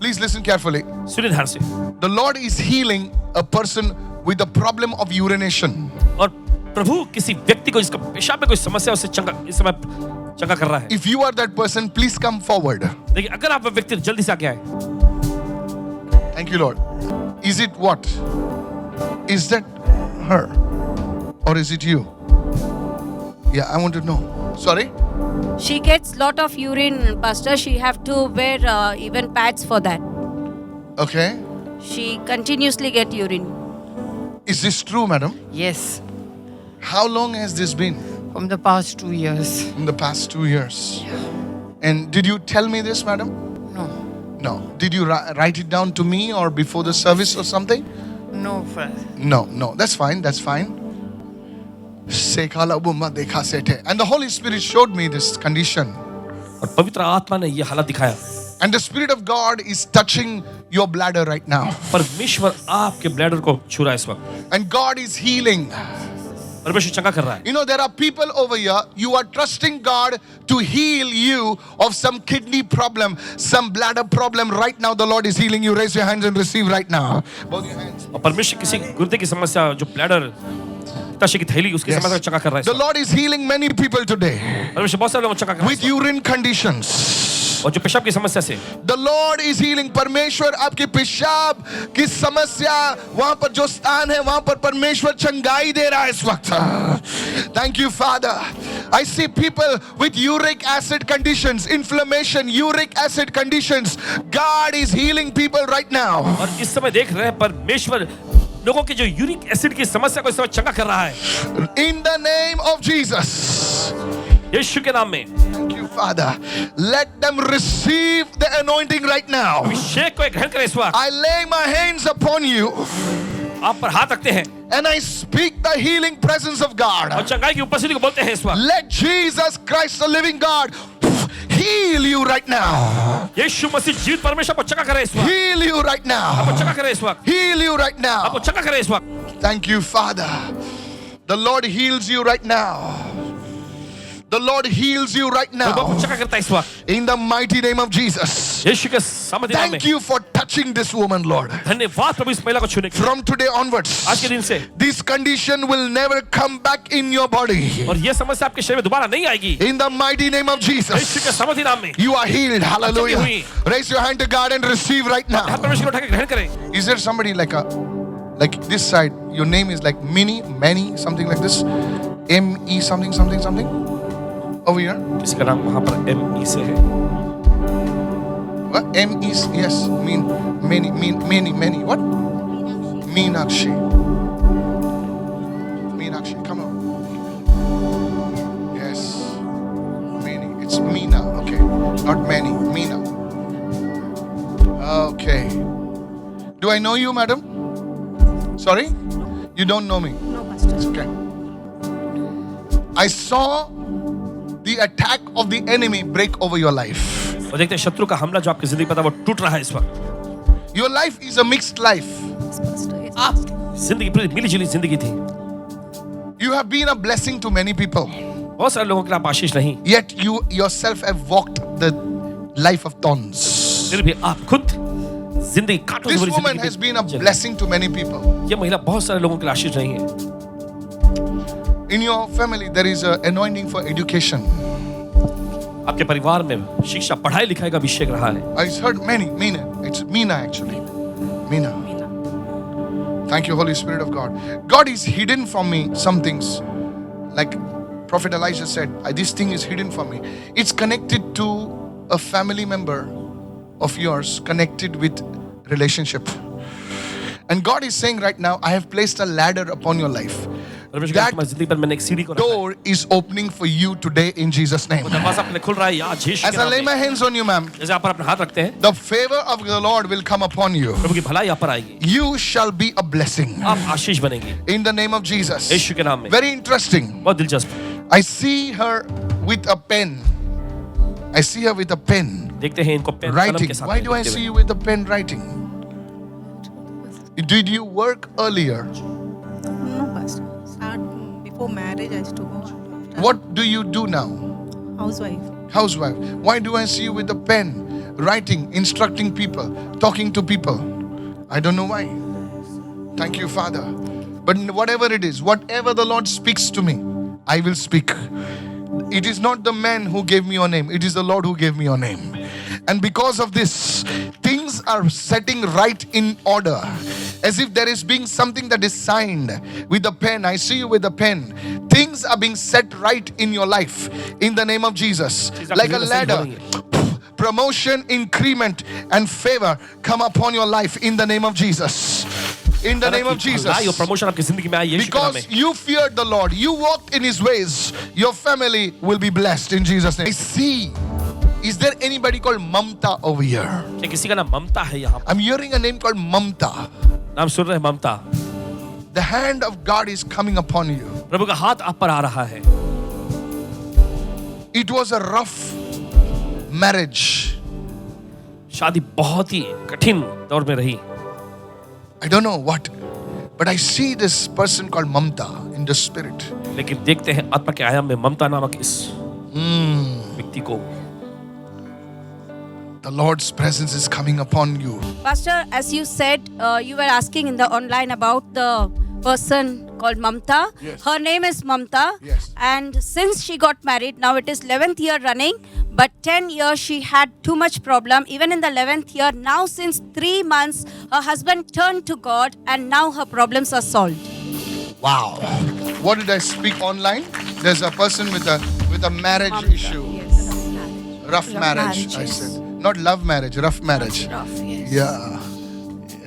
Please listen carefully. सुनिए ध्यान से। The Lord is healing a person with the problem of urination. और प्रभु किसी व्यक्ति को जिसका पेशाब में कोई समस्या है, उसे चंगा इस समय चंगा कर रहा है। If you are that person, please come forward. देखिए अगर आप वो व्यक्ति जल्दी से आगे आए। Thank you, Lord. Is it what? Is that her? Or is it you? Yeah, I want to know. Sorry? She gets lot of urine, Pastor. She have to wear even pads for that. Okay. She continuously get urine. Is this true, madam? Yes, How long has this been? from the past 2 years. In the past 2 years. And did you tell me this, madam? No, No. Did you write it down to me or before the service or something? no, Father. No. That's fine. That's fine. And the Holy Spirit showed me this condition. और पवित्र आत्मा ने ये हालत दिखाया। And the Spirit of God is touching your bladder right now. परमेश्वर आपके bladder को छू रहा है इस वक्त। And God is healing. परमेश्वर चंगा कर रहा है। You know, there are people over here, you are trusting God to heal you of some kidney problem, some bladder problem. Right now, the Lord is healing you. Raise your hands and receive right now. Both your hands. और परमेश्वर किसी गुर्दे की समस्या, जो bladder पित्ताशय की थैली, उसकी Yes. समस्या को चंगा कर रहा है इस The वक्त। Lord is healing many people today परमेश्वर बहुत सारे लोगों को चंगा कर रहा है with इस वक्त। urine conditions. और जो पेशाब की समस्या से, The Lord is healing. परमेश्वर आपके पेशाब की समस्या, वहां पर जो स्थान है वहां पर परमेश्वर चंगाई दे रहा है इस वक्त. Thank you, Father. I see people with uric acid conditions, inflammation, uric acid conditions. God is healing people right now. और इस समय देख रहे हैं परमेश्वर लोगों के जो यूरिक एसिड की समस्या को इस समय चंगा कर रहा है। In the name of Jesus. यीशु के नाम में Thank you, Father. Let them receive the anointing right now. अभिषेक को ग्रहण करें इस वक्त। I lay my hands upon you आप पर हाथ रखते हैं and I speak the healing presence of God. और चंगाई की उपस्थिति को बोलते हैं इस वक्त। Let Jesus Christ, the living God, heal you right now. यीशु मसीह जीवित परमेश्वर को चंगा करे इस वक्त। Heal you right आपको now. चंगा करे इस वक्त। Heal you right आपको now. चंगा करे इस वक्त। Thank you, Father. The Lord heals you right now. The Lord heals you right प्रभु आपको now. चंगा करता है इस वक्त। In the mighty name of Jesus. यीशु के सामर्थ्य नाम में Thank you for touching this woman, Lord. धन्यवाद प्रभु इस महिला को छूने के लिए। From today onwards, आज के दिन से this condition will never come back in your body. और ये समस्या आपके शरीर में दोबारा नहीं आएगी। In the mighty name of Yeshu Jesus, के सामर्थ्य नाम में you are healed. Hallelujah. हुई। Raise your hand to God and receive right हाथ now. परमेश्वर को उठा के ग्रहण करें। Is there somebody like this side? Your name is like Manny, something like this. M-E something. Over here. किसी का नाम वहां पर M-E से है। What? M-E, yes. Many. What? Meenakshi. Come on. Yes. Many. It's Meena. Okay. Not many. Meena. Okay. Do I know you, madam? Sorry? You don't know me. No, Pastor. It's okay. I saw the attack of the enemy break over your life. और देखते हैं शत्रु का हमला जो आपकी जिंदगी पर था वो टूट रहा है इस वक्त। Your life is a mixed life. Yes, Pastor. Yes. आप जिंदगी पूरी मिली-जुली जिंदगी थी। You have been a blessing to many people. बहुत सारे लोगों के लिए आप आशीष नहीं, Yet you yourself have walked the life of thorns. फिर भी आप खुद जिंदगी कांटों से This भरी woman जिंदगी has been a चली। blessing to many people. ये महिला बहुत सारे लोगों के लिए आशीष नहीं है। In your family, there is an anointing for education. आपके परिवार में शिक्षा, पढ़ाई लिखाई का अभिषेक रहा है। I heard Meena. It's Meena actually. Meena. Thank you, Holy Spirit of God. God is hidden from me some things. Like Prophet Elijah said, this thing is hidden from me. It's connected to a family member of yours, connected with relationship. And God is saying right now, I have placed a ladder upon your life. परमेश्वर That तुम्हारी जिंदगी पर मैंने एक सीढ़ी को रखा है। door is opening for you today in Jesus' name. वो दरवाजा अपने लिए खुल रहा है आज यीशु As के I नाम lay में। my hands on you, ma'am, जैसे आप पर अपने हाथ रखते हैं, the favor of the Lord will come upon you. प्रभु की भलाई आप पर आएगी। You shall be a blessing. आप आशीष बनेंगे In the name of Jesus. यीशु के नाम में। Very interesting. बहुत दिलचस्प। I see her with a pen. I see her with a pen देखते हैं इनको पेन कलम writing. के साथ Why do I लिखते see हुए। you with a pen writing? Did you work earlier? No, Pastor. Start before marriage, I used to go. What do you do now? Housewife. Housewife. Why do I see you with a pen writing, instructing people, talking to people. I don't know why. Thank you, Father. But whatever it is, whatever the Lord speaks to me, I will speak. It is not the man who gave me your name, it is the Lord who gave me your name. And because of this, things are setting right in order. As if there is being something that is signed with a pen. I see you with a pen. Things are being set right in your life in the name of Jesus. Like a ladder. Promotion, increment, and favor come upon your life in the name of Jesus. In the name of Jesus. Promotion आपकी जिंदगी में आए यीशु के नाम में. Because you feared the Lord, you walked in His ways, your family will be blessed in Jesus' name. I see. Is there anybody called Mamta over here? क्या किसी का नाम ममता है यहाँ? I'm hearing a name called Mamta. नाम सुन रहे हैं ममता. The hand of God is coming upon you. प्रभु का हाथ आप पर आ रहा है. It was a rough marriage. शादी बहुत ही कठिन दौर में रही. I don't know what, but I see this person called Mamta in the spirit. लेकिन देखते हैं आत्मा के आयाम में ममता नामक इस व्यक्ति को. The Lord's presence is coming upon you. Pastor, as you said, you were asking in the online about the person called Mamta. Yes. Her name is Mamta. Yes. And since she got married, now it is 11th year running, but 10 years she had too much problem. Even in the 11th year, now since 3 months, her husband turned to God and now her problems are solved. Wow. What did I speak online? There's a person with a marriage Mamta, issue. yes. Rough marriage, I yes. said. Not love marriage, rough marriage. Rough, yes. Yeah.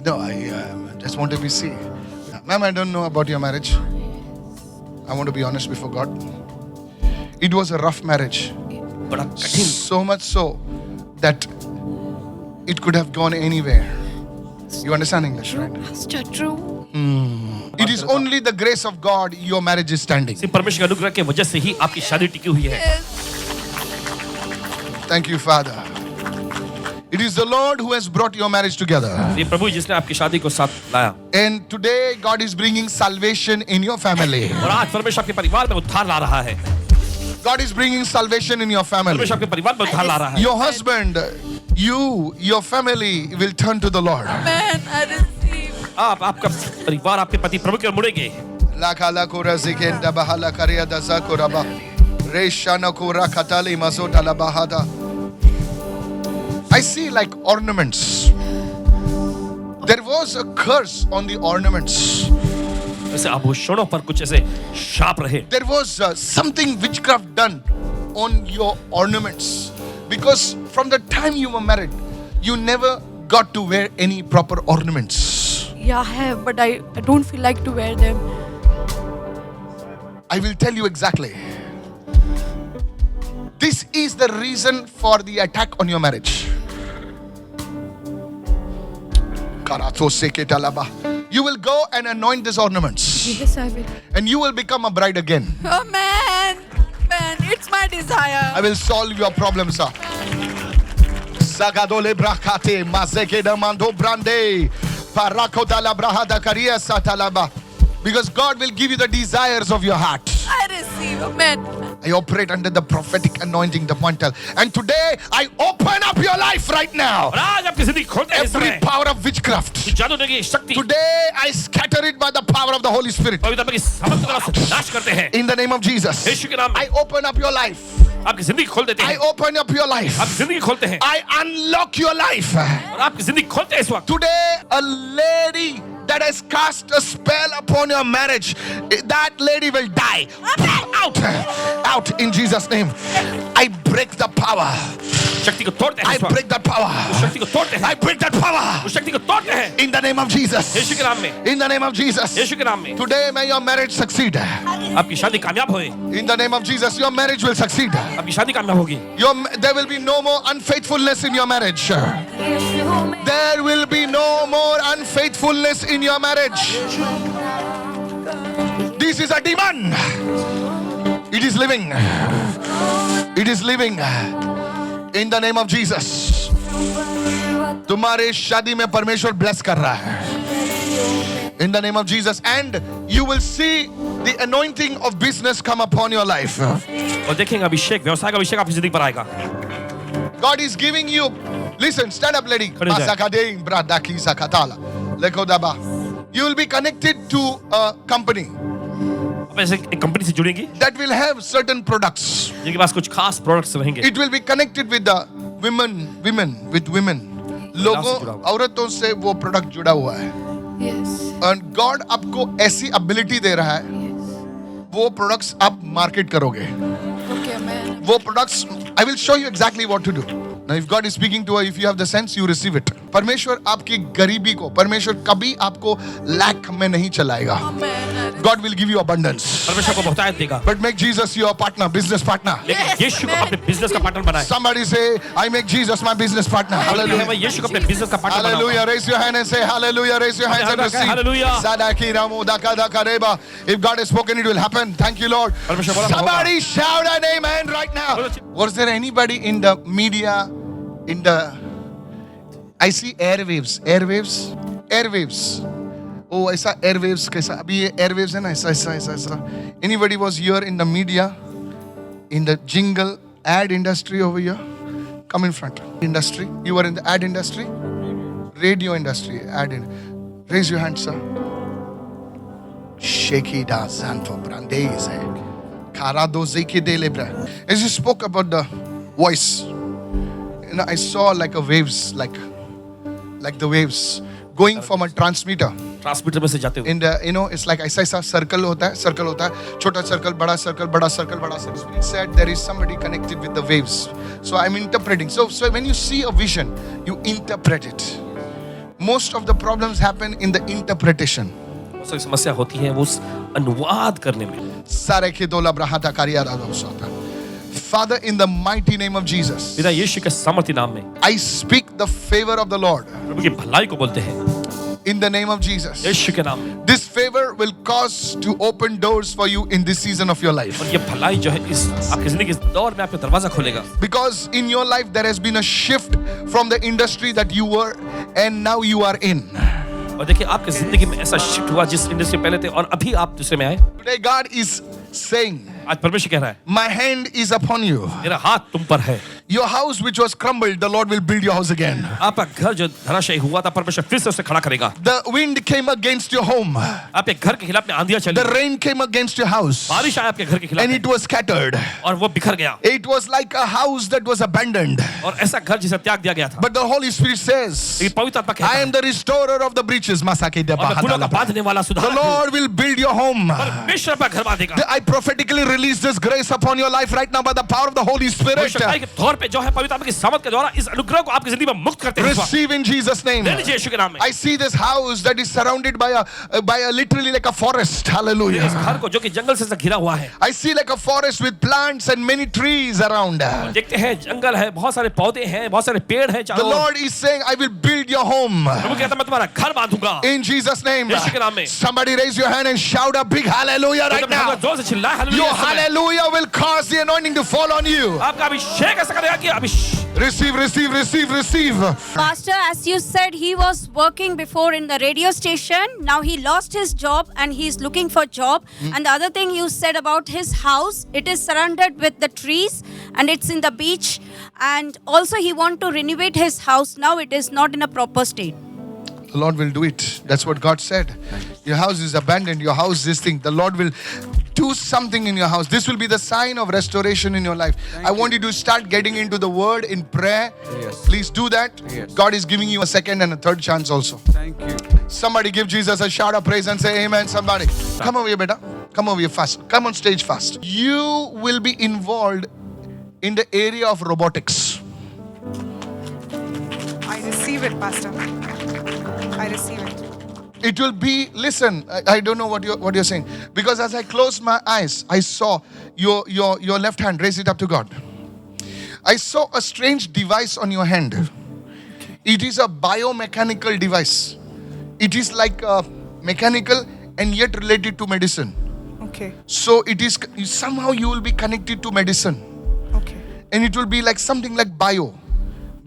No, I just want to be see. Ma'am, I don't know about your marriage. I want to be honest before God. It was a rough marriage. बड़ा कठिन. So much so that it could have gone anywhere. You understand English, right? Pastor, true. It is only the grace of God your marriage is standing. सिर्फ परमेश्वर के अनुग्रह के वजह से ही आपकी शादी टिकी हुई है. Thank you, Father. It is the Lord who has brought your marriage together. ये प्रभु जिसने आपकी शादी को साथ लाया. And today God is bringing salvation in your family. और आज परमेश्वर आपके परिवार में उद्धार ला रहा है. God is bringing salvation in your family. परमेश्वर आपके परिवार में उद्धार ला रहा है. Your husband, you, your family will turn to the Lord. Man, I receive. आपका परिवार आपके पति प्रभु की ओर मुड़ेंगे. Lakala kura zikenda bahala karia daza kuraba. Reshana kura katali masota la bahada. I see like ornaments. There was a curse on the ornaments. ऐसे आभूषणों पर कुछ ऐसे शाप रहे. There was something witchcraft done on your ornaments. Because from the time you were married, you never got to wear any proper ornaments. Yeah, I have, but I don't feel like to wear them. I will tell you exactly. This is the reason for the attack on your marriage. You will go and anoint these ornaments. Yes, I will. And you will become a bride again. Oh, man. Man, it's my desire. I will solve your problems, sir. Zagadole brakate mazeke damando brande parakotala brahada karia satalaba. Because God will give you the desires of your heart. I receive. Amen. I operate under the prophetic anointing, the mantle. And today, I open up your life right now. और आज आपकी जिंदगी खोलते हैं इस Every समय. power of witchcraft. जादू की शक्ति Today, I scatter it by the power of the Holy Spirit. पवित्र आत्मा की समस्त तरह से नाश करते हैं. In the name of Jesus. यीशु के नाम में I open up your life. आपकी जिंदगी खोल देते I हैं. open up your life. आपकी जिंदगी खोलते हैं. I unlock your life. और आपकी जिंदगी खोलते हैं इस वक्त. Today, a lady that has cast a spell upon your marriage, that lady will die. Out in Jesus' name. I break the power. शक्ति को तोड़ते हैं I इस वक्त. break that power. शक्ति को तोड़ते हैं. I break that power. उस शक्ति को तोड़ते हैं. In the name of Jesus. यीशु के नाम में. In the name of Jesus. यीशु के नाम में. Today, may your marriage succeed. आपकी शादी कामयाब होए. In the name of Jesus, your marriage will succeed. आपकी शादी कामयाब होगी. There will be no more unfaithfulness in your marriage. There will be no more unfaithfulness in your marriage. This is a demon. It is living. It is living. In the name of Jesus. तुम्हारे शादी में परमेश्वर bless कर रहा है. In the name of Jesus. And you will see the anointing of business come upon your life. और देखेंगे अभिषेक, व्यवसाय का अभिषेक आपकी जिंदगी पर आएगा. God is giving you. Listen, stand up, lady. खड़े हो जाए। Masakadein bradaki sakatala. Lekodaba. You will be connected to a company आप ऐसे एक कंपनी से जुड़ेंगी that will have certain products. जिनके पास कुछ खास प्रोडक्ट्स रहेंगे It will be connected with the with women. लोगों औरतों से वो प्रोडक्ट जुड़ा हुआ है. Yes. And God आपको ऐसी ability दे रहा है. वो प्रोडक्ट्स आप मार्केट करोगे. Okay, man. वो products I will show you exactly what to do. Now if God is speaking to her, if you have the sense, you receive it. परमेश्वर आपकी गरीबी को, परमेश्वर कभी आपको lack में नहीं चलाएगा. God will give you abundance. परमेश्वर को बहुतायत देगा But make Jesus your partner, business partner. लेकिन यीशु को अपने बिजनेस का पार्टनर बनाए Somebody say, I make Jesus my business partner. मैं Hallelujah. यीशु को अपने बिजनेस का पार्टनर बनाऊंगा Hallelujah. Raise your hand and say hallelujah. Raise your hands and receive. Hallelujah. Sadaki Ramu Daka Daka Reba. If God has spoken, it will happen. Thank you, Lord. परमेश्वर बोला तो होगा। Somebody shout an amen right now. Was there anybody in the media, in the, I see airwaves. Oh, ऐसा airwaves कैसा? अभी ये airwaves है ना ऐसा. Anybody was here in the media, in the jingle ad industry over here? Come in front. Industry. You were in the ad industry, radio industry, Raise your hand, sir. Sheki da zanto brandeise. Karado zeki de lebra. As you spoke about the voice, I saw like a waves, like the waves going from a transmitter. Transmitter में से जाते हुए In the, it's like ऐसा circle होता है, छोटा circle, बड़ा circle. Spirit said there is somebody connected with the waves. So I'm interpreting. So when you see a vision, you interpret it. Most of the problems happen in the interpretation. बहुत सारी समस्या होती है वो उस अनुवाद करने में सारे के दोला ब्रहाता कारिया राजा. Father, in the mighty name of Jesus, पिता यीशु के सामर्थ्य नाम में I speak the favor of the Lord. प्रभु की भलाई को बोलते हैं In the name of Jesus. यीशु के नाम में This favor will cause to open doors for you in this season of your life. और ये भलाई जो है इस आपकी जिंदगी के दौर में आपका दरवाजा खोलेगा Because in your life there has been a shift from the industry that you were and now you are in. और देखिए आपकी जिंदगी में ऐसा शिफ्ट हुआ जिस इंडस्ट्री में पहले थे और अभी आप दूसरे में आए Today God is saying, आज परमेश्वर कह रहा है my hand is upon you. मेरा हाथ तुम पर है Your house which was crumbled, the Lord will build your house again. आपका घर जो धराशायी हुआ था परमेश्वर फिर से उसे खड़ा करेगा The wind came against your home. आपके घर के खिलाफ में आंधियां चली The rain came against your house. बारिश आया आपके घर के खिलाफ And में, it was scattered. और वो बिखर गया It was like a house that was abandoned. और ऐसा घर जिसे त्याग दिया गया था But the Holy Spirit says, लेकिन पवित्र आत्मा कहता I है am the restorer of the breaches. Masake de और मैं पुलों का bahadala. बांधने वाला The सुधारक हूं। Lord will build your home. परमेश्वर अपना घर बांधेगा I prophetically release this grace upon your life right now by the power of the Holy Spirit. भविष्यवाणी के तौर पे जो है पवित्र आत्मा की सामर्थ के द्वारा इस अनुग्रह को आपकी जिंदगी में मुक्त करते हैं Receive in Jesus' name. ले लीजिए यीशु के नाम में I see this house that is surrounded by a literally like a forest. इस Hallelujah. घर को जो कि जंगल से घिरा हुआ है I see like a forest with plants and many trees around. देखते हैं जंगल है बहुत सारे पौधे हैं बहुत सारे पेड़ हैं The चारों ओर। Lord is saying, I will build your home. प्रभु कहता है मैं तुम्हारा घर बांधूंगा In Jesus' name. यीशु के नाम में Somebody raise your hand and shout a big hallelujah right now. जोर से चिल्लाए Your हालेलुया इस समय। hallelujah will cause the anointing to fall on you. आपका अभिषेक ऐसा करेगा कि Receive. Pastor, as you said, he was working before in the radio station. Now he lost his job and he's looking for job. And the other thing you said about his house, it is surrounded with the trees and it's in the beach. And also he want to renovate his house. Now it is not in a proper state. The Lord will do it. That's what God said. Your house is abandoned. Your house, this thing. The Lord will do something in your house. This will be the sign of restoration in your life. I want you to start getting into the word in prayer. Yes. Please do that. Yes. God is giving you a second and a third chance also. Thank you. Somebody give Jesus a shout of praise and say amen. Somebody. Come over here, beta. Come over here fast. Come on stage fast. You will be involved in the area of robotics. I receive it, Pastor. I receive it. It will be, listen, I don't know what you're saying. Because as I closed my eyes, I saw your left hand, raise it up to God. I saw a strange device on your hand. It is a biomechanical device. It is like mechanical and yet related to medicine. Okay. So it is, somehow you will be connected to medicine. Okay. And it will be like something like bio.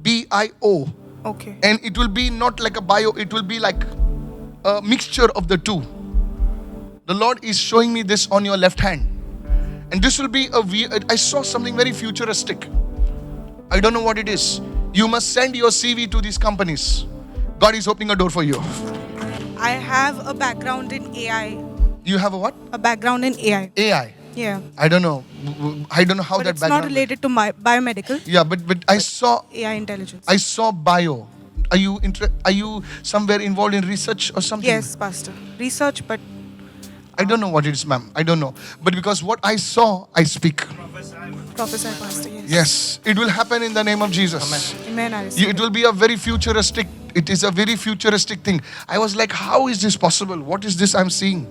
B-I-O. Okay. And it will be not like a bio, it will be like a mixture of the two. The Lord is showing me this on your left hand. And this will be I saw something very futuristic. I don't know what it is. You must send your CV to these companies. God is opening a door for you. I have a background in AI. You have a what? A background in AI. AI. Yeah. I don't know. I don't know how But that it's background. not related to my biomedical. Yeah, but I saw AI intelligence. bio. Are you somewhere involved in research or something? Yes, Pastor. Research, but I don't know what it is, ma'am. I don't know. But because what I saw, I speak. prophesy, Pastor. Yes. Yes, it will happen in the name of Jesus. Amen. I receive It will be a very futuristic. It is a very futuristic thing. I was like, how is this possible? What is this I'm seeing?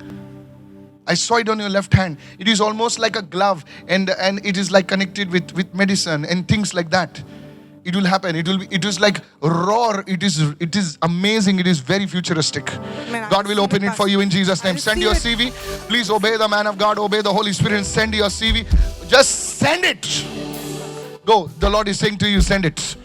I saw it on your left hand. It is almost like a glove, and it is like connected with medicine and things like that. It will happen. It is like roar. It is amazing. It is very futuristic. Amen. I God will receive open it, it for you in Jesus' I name. Send your receive CV. Please obey the man of God. Obey the Holy Spirit and send your CV. Just send it. Go. The Lord is saying to you, send it.